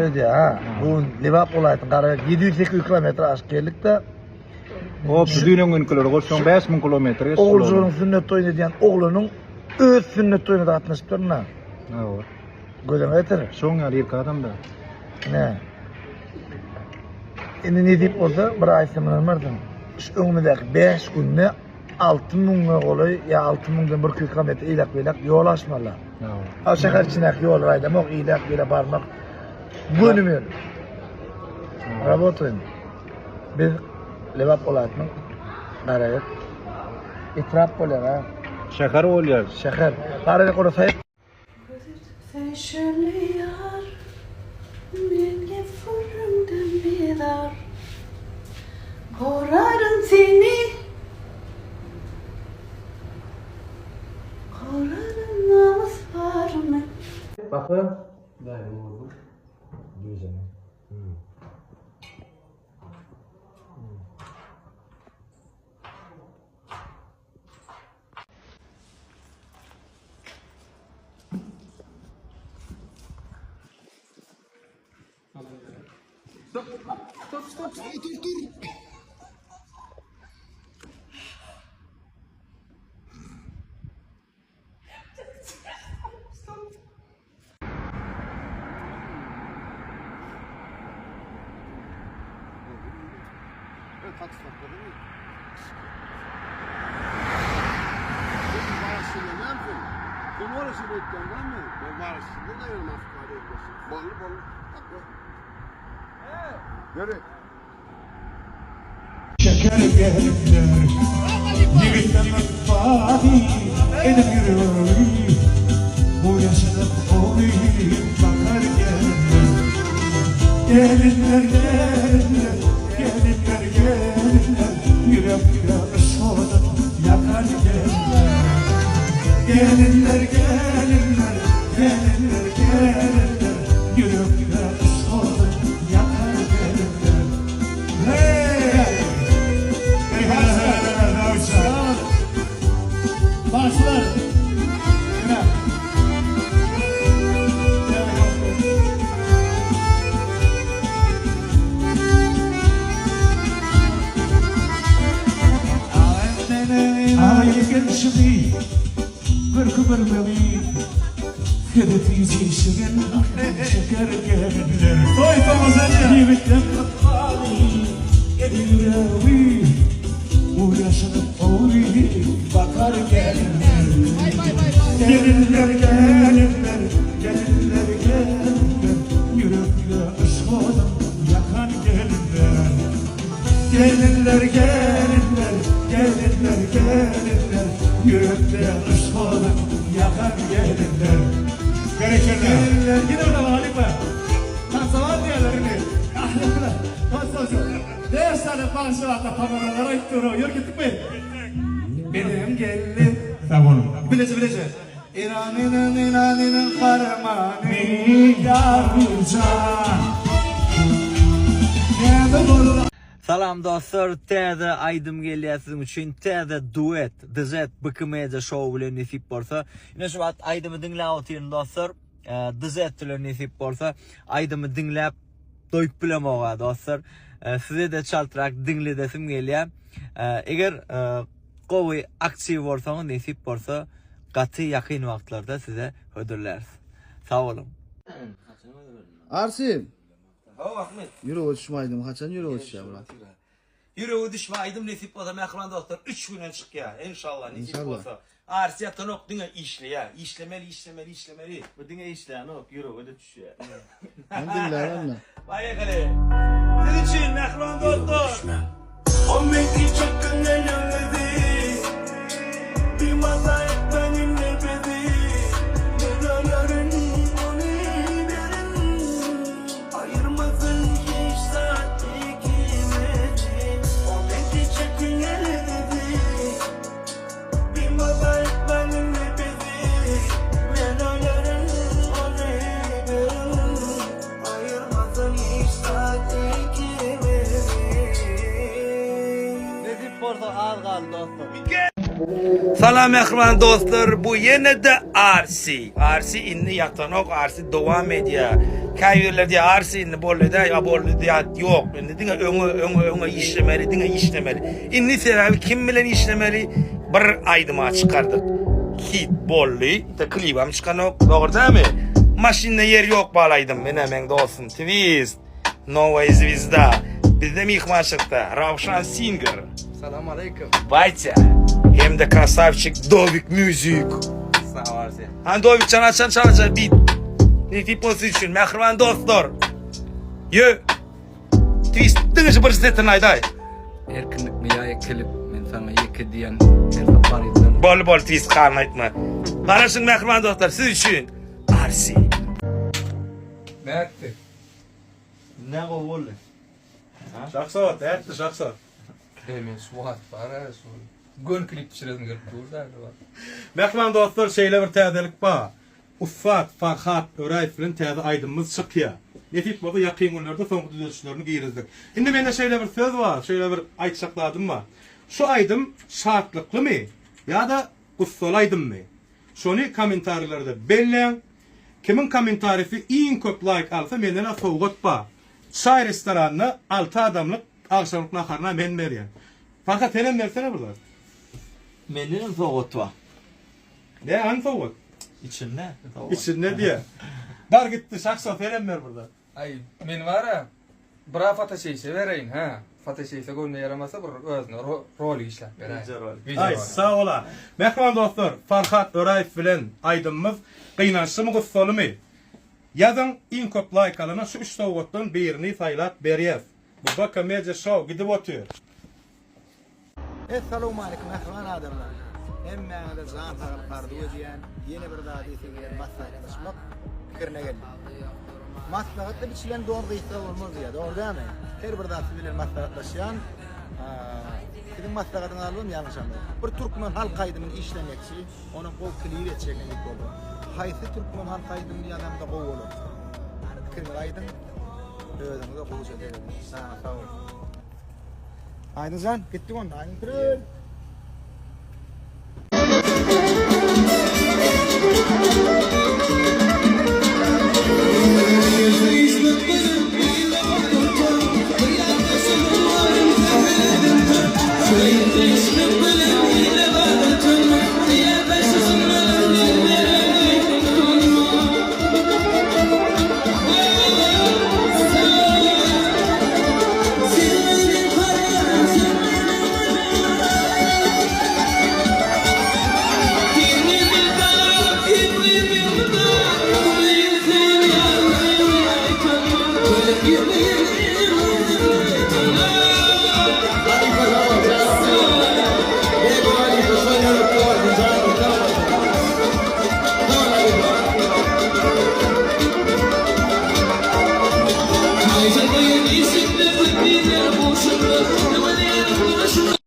söyledi ha. Bu Liverpool aytın qara 700 kilometre aşıp geldik de. O düýnüň ünlüleri golşoň 5000 kilometre. Oğulcuğun sünnet toyunu diyen oğlunun öz sünnet toyunu da atmışıp durna. Ha. Gözüme yeter. Şoň ýaly ilk adam da. Ne? Indi ne deyip olsa bir aýsymyň ömürdin. Şu öňündäki 5 günde 6000 goly ya 6000 1 kilometre ilak yol açmalar. Ha. Ha şäher içindäki yol raýdamak ilak bile barmak bölümür. Работаем. Biz Liverpool aytmak garaýat. Etrap bolar ha. Şäher bolýar. Şäher. Garaýat gurasaýt. Sen şöyleyar, beni fırından bedar. Korarım seni, korarım namus var mı? Bakın. Daim oldum. Diyeceğim. Şeker gelinler, yigitler fani edip yürüyor. Bu yaşadık olayım bakar gelinler. Gelinler, gelinler, gelinler, gelinler. Yürek yürek soğudan yakar gelinler. Gelinler, gelinler, gelinler, gelinler. Yürek yürek soğudan yakar gelinler. Hey! Başlar. Ay gençliği, kırkımır beni, hedefi şişirin, şeker gelirler. Toy tamazanca. Yemekten kapalı, edilir bu yaşanıp olayım bakar gelirler. Gelirler, gelirler, gelirler, gelirler. Yürekle ışıklardan yakan gelirler. Gelirler, gelirler, gelirler, gelirler. Yürekle ışıklardan yakan gelirler. Gelirler, yine orada Halife. Kansavar diyorlarını. Ahlakla, kansavar. Değersenin bağışılarla kameralara ittiriyor. Yürü gittik mi? Benim geldi. Tamam. Bilece. İran'ın kahramanı yarıcan. Salam dostlar, täze aýdym gelýär sizin üçin. Täze duet, dizet bykymyja şow bilen nesip bolsa, ine şu wagt aýdymy dinläp otyryň dostlar. Dizet bilen nesip bolsa, aýdymy dinläp doýup bilemoga dostlar. Size de çaltyrak dinledesim gelýär. Eger gowy aktiv bolsaňyz nesip bolsa, gaty ýakyn wagtlarda size ödülläris. Sağ olun. Arsim. Ho Ahmet. Yürü uçmaydım. Kaçan yürü uçacağım lan. Yüreği düşmeydim nesip olsa mehman doktor 3 güne çık ya inşallah nesip İnşallah. olsa. Arsiyattan ok dine işle ya işlemeli. Bu dine işleyen ok yüreği de düşüyor. Ben dinler anla. Vay kale. Sizin için mehman doktor. O mekli çakın elleri. Bir masa etmenin nebedi. Nedaların onu verin. Ayırmasın hiç saati kıymeti. O mekli çakın elleri. Bir masa etmenin nebedi. Nedaların onu verin. Ayırmasın hiç saati kıymeti. Nesip olsa az kaldı dostum. Salam mehriban dostlar, bu yine de Arsi. Arsi inni yatanok, Arsi devam ediyor. Kayırlarda Arsi inni bolluda ya bolluda yok. Inni dinge öňe işlemeli, dinge işlemeli. Inni sebebi kim bilen işlemeli? Bir aydıma çıkardık. Kit bollu, da klibam çıkanok, doğru değil mi? Maşinne yer yok bağlaydım, men hemen dostum. Twist, Nova Звезда. Bizde mihmaşıkta, Ravşan Singer. Selam aleyküm. Bayça. Hem de krasavчик Dovik Müzik. Sağ ol Arsi. Han Dovik çalacak bit. Nefip olsun için mehriban dostlar. Yo. Twist dıngışı bir setin ayday. Erkinlik mi ya klip? Men sana yeki diyen her safar izledim. Bol twist karnı aytma. Karasın mehriban dostlar siz için. Arsi. Ne etti? Ne o bolle? Şaksat, etti şaksat. Hemen suat var ha. Gün klip pişirelim görüp burada var. Mehman dostlar şeyle bir täzelik ba. Uffat, Farhat, Örayf bilen täze aydymyz çykýar. Netip bolsa ýakyn günlerde soňky düzelişlerini giýirdik. Indi mende şeýle bir söz var, şeýle bir aýtşakladym var. Şu aydym şartlyklymy ýa-da gussalaydymmy? Şonu kommentarlarda belläň. Kimin kommentarysy iň köp like alsa menden sowgat ba. Çay restoranyna 6 adamlyk agşamlyk naharna men berýän. Farhat senem bersene burada. Menden soğut var. Ne an sowgat? İçinde. İçinde diye. Bar gitti şaksa senem ver burada. Ay men var ha. Bira fotoşeýse bereýin ha. Fotoşeýse görne yaramasa bir özüne rol işläp bereýin. Ay sağ ola. Mehman dostlar, Farhat Örayf bilen aydymyz gynanşymy gussalymy? Yazın iň köp like alana şu 3 sowgatdan birini saýlap berýäs. Bu Baka Media Show gidip otur. Assalamu alaikum mehriban adamlar. Hemmeňize zan tarapkardy diýen ýene bir daha diýsen maslahatlaşmak pikirine geldi. Maslahatda biçilen doğru gıysa olmaz ya, doğru değil mi? Her bir daha bilen maslahatlaşan sizin maslahatını alalım yanlış anlayın. Bir Türkmen halk aydımın işlemekçi, onun kol kliği etçeklen ilk olur. Haysi Türkmen halk aydımın bir adamda kol olur. Fikirine aydın, öğrenimde kolu çözelim. Sana sağ olun. Aydın sen, gittik onda, aydın kırıl.